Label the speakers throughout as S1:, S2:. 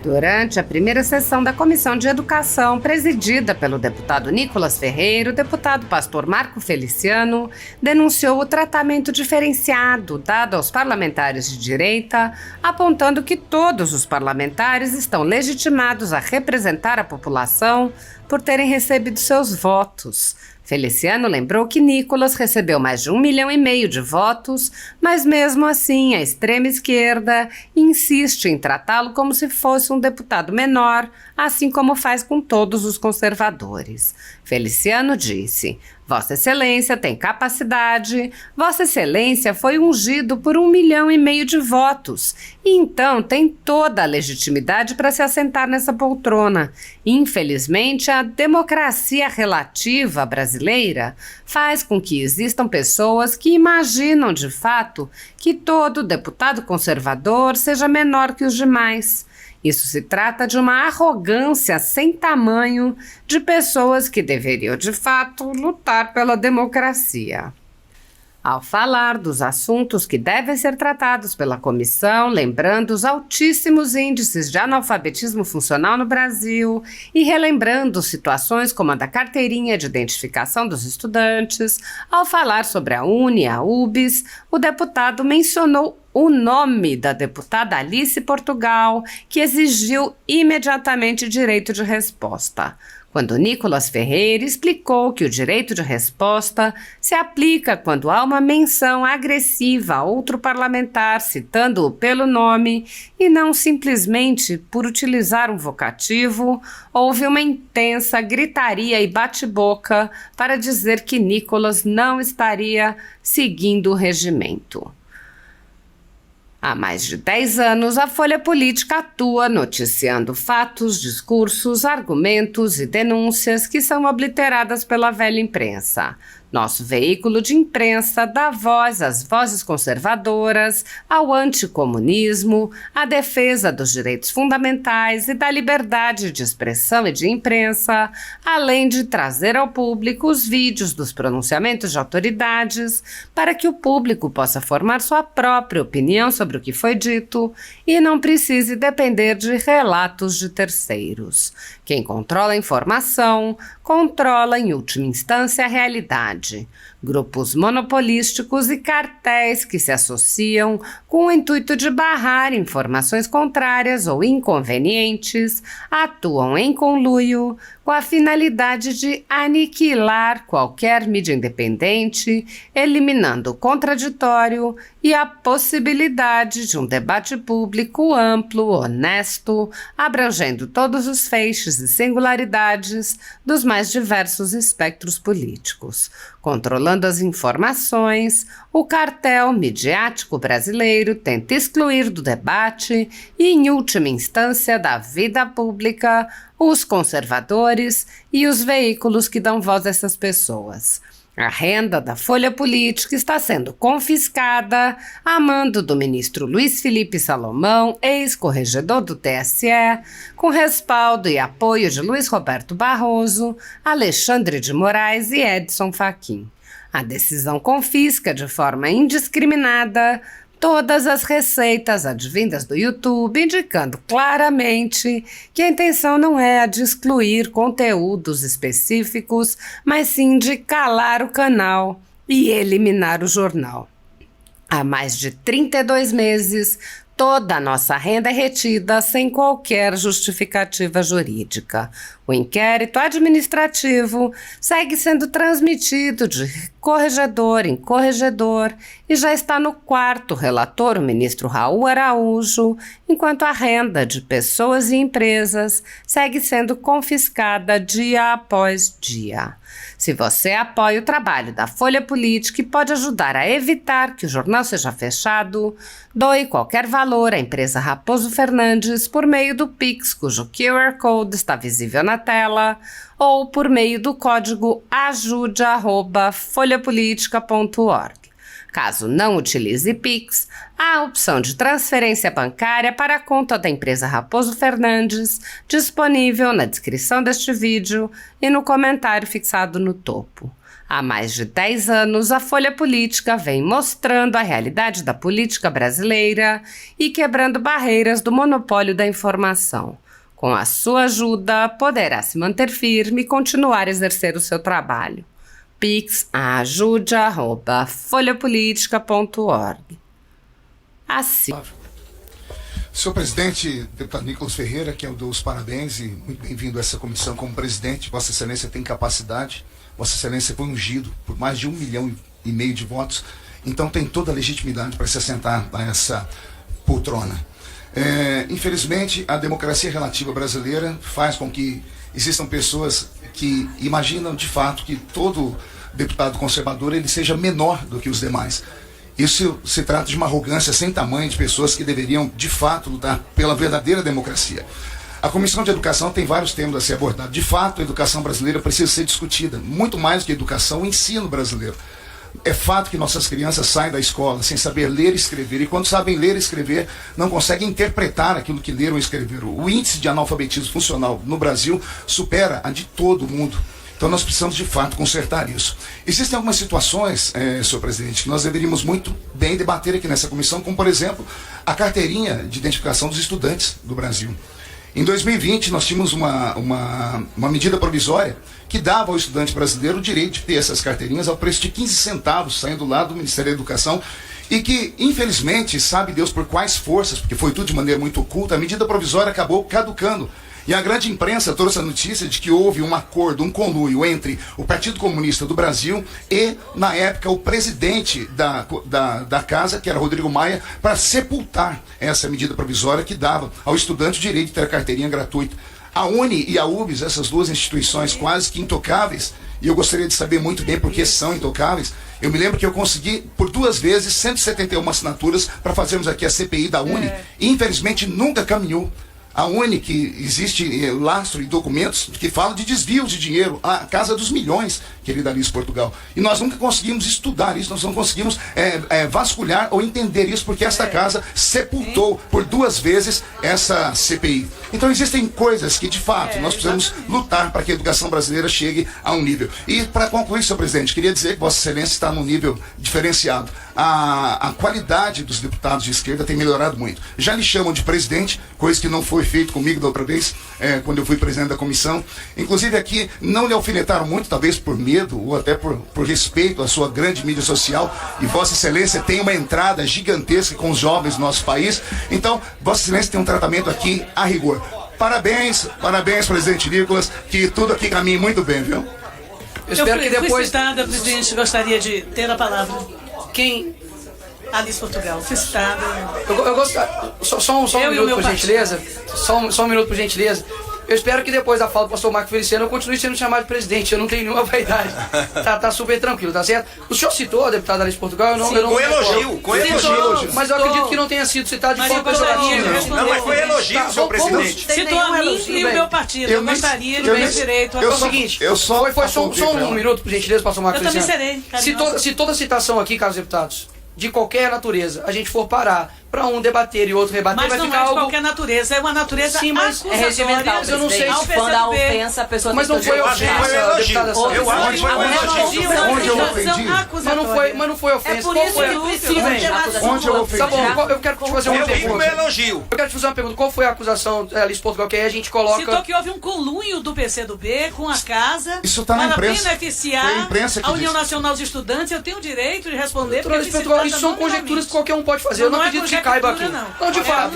S1: Durante a primeira sessão da Comissão de Educação, presidida pelo deputado Nicolas Ferreira, o deputado pastor Marco Feliciano denunciou o tratamento diferenciado dado aos parlamentares de direita, apontando que todos os parlamentares estão legitimados a representar a população por terem recebido seus votos. Feliciano lembrou que Nicolas recebeu mais de 1,5 milhão de votos, mas mesmo assim a extrema esquerda insiste em tratá-lo como se fosse um deputado menor, assim como faz com todos os conservadores. Feliciano disse: Vossa Excelência tem capacidade, Vossa Excelência foi ungido por 1,5 milhão de votos e então tem toda a legitimidade para se assentar nessa poltrona. Infelizmente, a democracia relativa brasileira faz com que existam pessoas que imaginam de fato que todo deputado conservador seja menor que os demais. Isso se trata de uma arrogância sem tamanho de pessoas que deveriam, de fato, lutar pela democracia. Ao falar dos assuntos que devem ser tratados pela comissão, lembrando os altíssimos índices de analfabetismo funcional no Brasil e relembrando situações como a da carteirinha de identificação dos estudantes, ao falar sobre a UNE e a UBS, o deputado mencionou o nome da deputada Alice Portugal, que exigiu imediatamente direito de resposta. Quando Nicolas Ferreira explicou que o direito de resposta se aplica quando há uma menção agressiva a outro parlamentar citando-o pelo nome e não simplesmente por utilizar um vocativo, houve uma intensa gritaria e bate-boca para dizer que Nicolas não estaria seguindo o regimento. Há mais de 10 anos, a Folha Política atua noticiando fatos, discursos, argumentos e denúncias que são obliteradas pela velha imprensa. Nosso veículo de imprensa dá voz às vozes conservadoras, ao anticomunismo, à defesa dos direitos fundamentais e da liberdade de expressão e de imprensa, além de trazer ao público os vídeos dos pronunciamentos de autoridades para que o público possa formar sua própria opinião sobre o que foi dito e não precise depender de relatos de terceiros. Quem controla a informação, controla em última instância a realidade. Grupos monopolísticos e cartéis que se associam com o intuito de barrar informações contrárias ou inconvenientes atuam em conluio com a finalidade de aniquilar qualquer mídia independente, eliminando o contraditório e a possibilidade de um debate público amplo, honesto, abrangendo todos os feixes e singularidades dos mais diversos espectros políticos. Controlando as informações, o cartel midiático brasileiro tenta excluir do debate e, em última instância, da vida pública, os conservadores e os veículos que dão voz a essas pessoas. A renda da Folha Política está sendo confiscada a mando do ministro Luiz Felipe Salomão, ex-corregedor do TSE, com respaldo e apoio de Luiz Roberto Barroso, Alexandre de Moraes e Edson Fachin. A decisão confisca de forma indiscriminada todas as receitas advindas do YouTube, indicando claramente que a intenção não é a de excluir conteúdos específicos, mas sim de calar o canal e eliminar o jornal. Há mais de 32 meses, toda a nossa renda é retida sem qualquer justificativa jurídica. O inquérito administrativo segue sendo transmitido de corregedor em corregedor e já está no quarto relator, o ministro Raul Araújo, enquanto a renda de pessoas e empresas segue sendo confiscada dia após dia. Se você apoia o trabalho da Folha Política e pode ajudar a evitar que o jornal seja fechado, doe qualquer valor à empresa Raposo Fernandes por meio do Pix, cujo QR Code está visível na tela, ou por meio do código ajude@folhapolitica.org. Caso não utilize Pix, há a opção de transferência bancária para a conta da empresa Raposo Fernandes, disponível na descrição deste vídeo e no comentário fixado no topo. Há mais de 10 anos, a Folha Política vem mostrando a realidade da política brasileira e quebrando barreiras do monopólio da informação. Com a sua ajuda, poderá se manter firme e continuar a exercer o seu trabalho. pix@folhapolitica.org. Assim.
S2: Senhor presidente, deputado Nicolas Ferreira, que eu dou os parabéns e muito bem-vindo a essa comissão como presidente. Vossa Excelência tem capacidade, Vossa Excelência foi ungido por mais de 1,5 milhão de votos, então tem toda a legitimidade para se assentar a essa poltrona. Infelizmente, a democracia relativa brasileira faz com que existam pessoas que imaginam de fato que todo deputado conservador ele seja menor do que os demais. Isso se trata de uma arrogância sem tamanho de pessoas que deveriam, de fato, lutar pela verdadeira democracia. A Comissão de Educação tem vários temas a ser abordados. De fato, a educação brasileira precisa ser discutida, muito mais do que a educação, o ensino brasileiro. É fato que nossas crianças saem da escola sem saber ler e escrever, e quando sabem ler e escrever, não conseguem interpretar aquilo que leram e escreveram. O índice de analfabetismo funcional no Brasil supera a de todo o mundo. Então nós precisamos de fato consertar isso. Existem algumas situações, senhor presidente, que nós deveríamos muito bem debater aqui nessa comissão, como por exemplo, a carteirinha de identificação dos estudantes do Brasil. Em 2020 nós tínhamos uma medida provisória que dava ao estudante brasileiro o direito de ter essas carteirinhas ao preço de 15 centavos, saindo lá do Ministério da Educação, e que, infelizmente, sabe Deus por quais forças, porque foi tudo de maneira muito oculta, a medida provisória acabou caducando. E a grande imprensa trouxe a notícia de que houve um acordo, um conluio entre o Partido Comunista do Brasil e, na época, o presidente da casa, que era Rodrigo Maia, para sepultar essa medida provisória que dava ao estudante o direito de ter a carteirinha gratuita. A UNE e a UBS, essas duas instituições quase que intocáveis, e eu gostaria de saber muito bem por que são intocáveis. Eu me lembro que eu consegui, por 2 vezes, 171 assinaturas para fazermos aqui a CPI da UNE, e infelizmente nunca caminhou. A UNE, que existe lastro e documentos que falam de desvios de dinheiro, a casa dos milhões, querida Alice Portugal. E nós nunca conseguimos estudar isso, nós não conseguimos vasculhar ou entender isso, porque esta casa sepultou por 2 vezes essa CPI. Então existem coisas que, de fato, nós precisamos lutar para que a educação brasileira chegue a um nível. E para concluir, senhor presidente, queria dizer que Vossa Excelência está num nível diferenciado. A qualidade dos deputados de esquerda tem melhorado muito. Já lhe chamam de presidente, coisa que não foi feito comigo da outra vez, quando eu fui presidente da comissão. Inclusive aqui não lhe alfinetaram muito, talvez por medo ou até por respeito à sua grande mídia social, e Vossa Excelência tem uma entrada gigantesca com os jovens do nosso país. Então, Vossa Excelência tem um tratamento aqui a rigor. Parabéns, presidente Nicolas, que tudo aqui caminhe muito bem, viu?
S3: Eu espero que depois... Fui citada, presidente, gostaria de ter a palavra. Quem? Alice Portugal, fui citada.
S4: Eu gostaria... Só um minuto, por gentileza. Só um minuto, por gentileza. Eu espero que depois da fala do pastor Marco Feliciano eu continue sendo chamado de presidente. Eu não tenho nenhuma vaidade. Tá super tranquilo, tá certo? O senhor citou a deputada Alice Portugal, eu não
S5: com elogio.
S4: Mas eu acredito que não tenha sido citado de forma pejorativa.
S5: Não, mas foi elogio, senhor presidente.
S3: Citou a mim e o meu partido. Eu gostaria de ter direito a...
S4: É o seguinte, foi só um minuto, por gentileza, pastor Marco Feliciano.
S3: Eu também serei.
S4: Se toda citação aqui, caros deputados, de qualquer natureza, a gente for parar para um debater e outro rebater,
S3: mas
S4: vai
S3: não
S4: ficar
S3: é de
S4: algo...
S3: qualquer natureza, é uma natureza
S6: é regimental,
S4: eu não sei
S6: se quando há ofensa, a pessoa
S4: mas
S6: tem
S4: não foi ofensa, deputada Sandra.
S5: Eu acho que foi elogio.
S2: Onde eu ofendi?
S4: Mas não foi ofensa.
S6: É por isso que precisa.
S2: Onde eu ofendi?
S4: Tá bom, eu quero te fazer uma
S5: Eu vi como
S4: pergunta.
S5: elogio.
S4: Eu quero te fazer uma pergunta. Qual foi a acusação, Alice Portugal, que aí a gente coloca...
S3: Citou que houve um conluio do PCdoB com a casa
S2: isso tá na imprensa.
S3: Para beneficiar
S2: Foi a imprensa que
S3: a União
S2: disse.
S3: Nacional dos Estudantes. Eu tenho o direito de responder.
S4: Alice Portugal, isso são conjecturas que qualquer um pode fazer. Eu não acredito que caiba aqui. Não, de fato.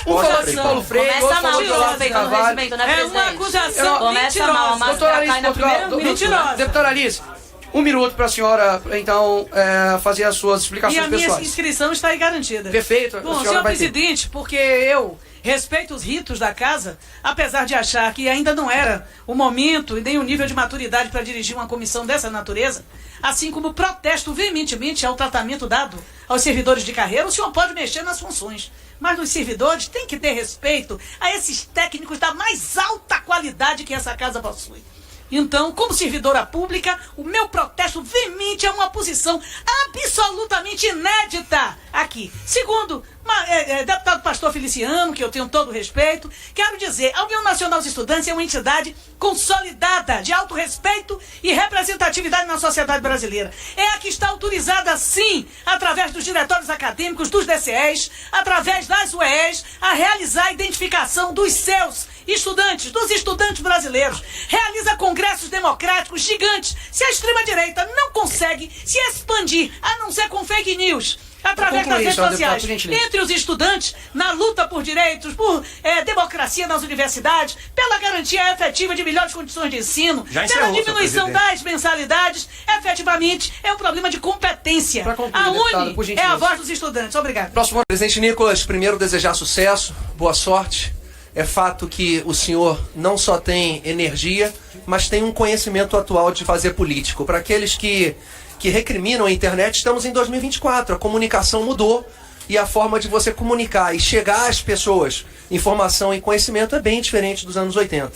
S4: Um falou de Paulo Freire, outro falou de Olavo de Carvalho.
S3: É uma acusação mentirosa.
S4: Doutora Alice Portugal,
S3: mentirosa.
S4: Deputada Alice, 1 minuto para a senhora, então, fazer as suas explicações pessoais.
S3: E a minha inscrição está aí garantida.
S4: Perfeito.
S3: Bom, senhor presidente, porque eu respeito os ritos da casa, apesar de achar que ainda não era o momento e nem o nível de maturidade para dirigir uma comissão dessa natureza, assim como protesto veementemente ao tratamento dado aos servidores de carreira, o senhor pode mexer nas funções. Mas nos servidores tem que ter respeito a esses técnicos da mais alta qualidade que essa casa possui. Então, como servidora pública, o meu protesto veemente é uma posição absolutamente inédita aqui. Segundo, deputado Pastor Feliciano, que eu tenho todo o respeito, quero dizer, a União Nacional dos Estudantes é uma entidade consolidada de alto respeito e representatividade na sociedade brasileira. É a que está autorizada, sim, através dos diretórios acadêmicos, dos DCEs, através das UEs, a realizar a identificação dos seus estudantes, dos estudantes brasileiros. Realiza congressos democráticos gigantes. Se a extrema-direita não consegue se expandir, a não ser com fake news, através das redes sociais, entre os estudantes, na luta por direitos, por democracia nas universidades, pela garantia efetiva de melhores condições de ensino, pela diminuição das mensalidades, efetivamente é um problema de competência. A UNE é a voz dos estudantes. Obrigado.
S7: Próximo. Presidente Nicolas, primeiro desejar sucesso, boa sorte. É fato que o senhor não só tem energia, mas tem um conhecimento atual de fazer político. Para aqueles que recriminam a internet, estamos em 2024, a comunicação mudou e a forma de você comunicar e chegar às pessoas, informação e conhecimento é bem diferente dos anos 80.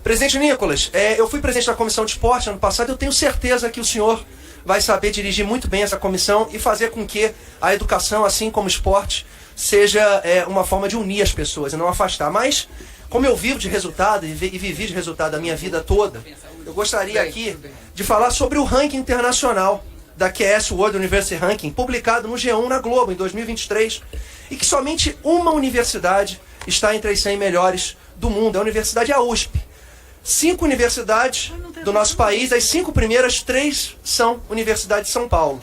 S7: Presidente Nicolas, eu fui presidente da Comissão de Esporte ano passado, eu tenho certeza que o senhor vai saber dirigir muito bem essa comissão e fazer com que a educação, assim como o esporte, seja uma forma de unir as pessoas e não afastar. Mas, como eu vivo de resultado e vivi de resultado a minha vida toda, eu gostaria aqui de falar sobre o ranking internacional da QS World University Ranking, publicado no G1 na Globo em 2023, e que somente uma universidade está entre as 100 melhores do mundo, a Universidade USP. 5 universidades do nosso país, as 5 primeiras, 3 são Universidade de São Paulo.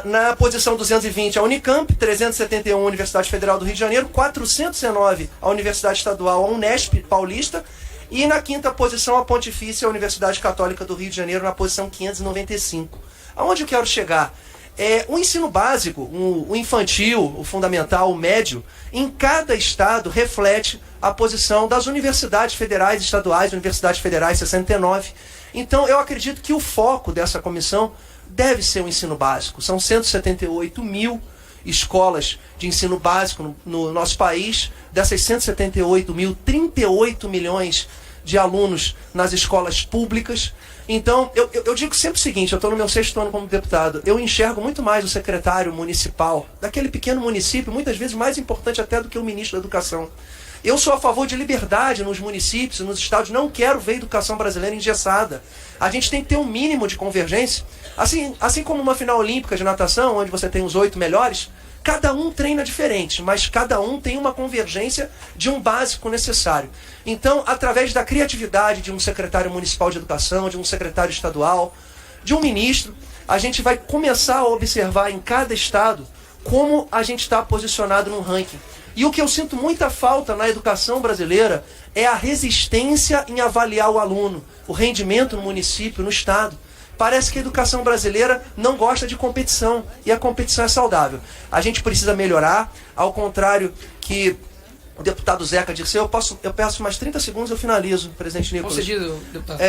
S7: Na posição 220 a Unicamp, 371 a Universidade Federal do Rio de Janeiro, 409 a Universidade Estadual, a Unesp Paulista, e na quinta posição a Pontifícia, a Universidade Católica do Rio de Janeiro, na posição 595. Aonde eu quero chegar? O ensino básico, o infantil, o fundamental, o médio, em cada estado reflete a posição das universidades federais, estaduais, universidades federais 69. Então eu acredito que o foco dessa comissão deve ser o ensino básico. São 178 mil escolas de ensino básico no nosso país. Dessas 178 mil, 38 milhões de alunos nas escolas públicas. Então, eu digo sempre o seguinte, eu estou no meu 6º ano como deputado, eu enxergo muito mais o secretário municipal daquele pequeno município, muitas vezes mais importante até do que o ministro da Educação. Eu sou a favor de liberdade nos municípios e nos estados, não quero ver a educação brasileira engessada. A gente tem que ter um mínimo de convergência. Assim como uma final olímpica de natação, onde você tem os 8 melhores, cada um treina diferente, mas cada um tem uma convergência de um básico necessário. Então, através da criatividade de um secretário municipal de educação, de um secretário estadual, de um ministro, a gente vai começar a observar em cada estado como a gente está posicionado no ranking. E o que eu sinto muita falta na educação brasileira é a resistência em avaliar o aluno, o rendimento no município, no estado. Parece que a educação brasileira não gosta de competição, e a competição é saudável. A gente precisa melhorar, ao contrário que o deputado Zeca disse, eu peço mais 30 segundos e eu finalizo, presidente Nicolas.
S4: Concedido, deputado.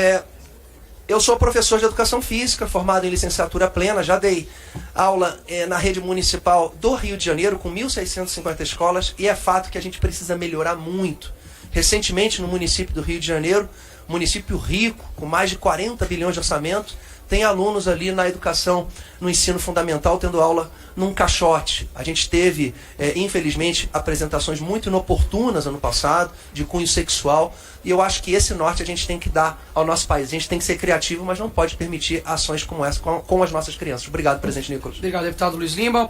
S7: Eu sou professor de Educação Física, formado em licenciatura plena, já dei aula na rede municipal do Rio de Janeiro, com 1.650 escolas, e é fato que a gente precisa melhorar muito. Recentemente, no município do Rio de Janeiro, município rico, com mais de 40 bilhões de orçamento, tem alunos ali na educação, no ensino fundamental, tendo aula num caixote. A gente teve, infelizmente, apresentações muito inoportunas ano passado, de cunho sexual, e eu acho que esse norte a gente tem que dar ao nosso país. A gente tem que ser criativo, mas não pode permitir ações como essa com as nossas crianças. Obrigado, presidente Nicolas.
S4: Obrigado, deputado Luiz Lima.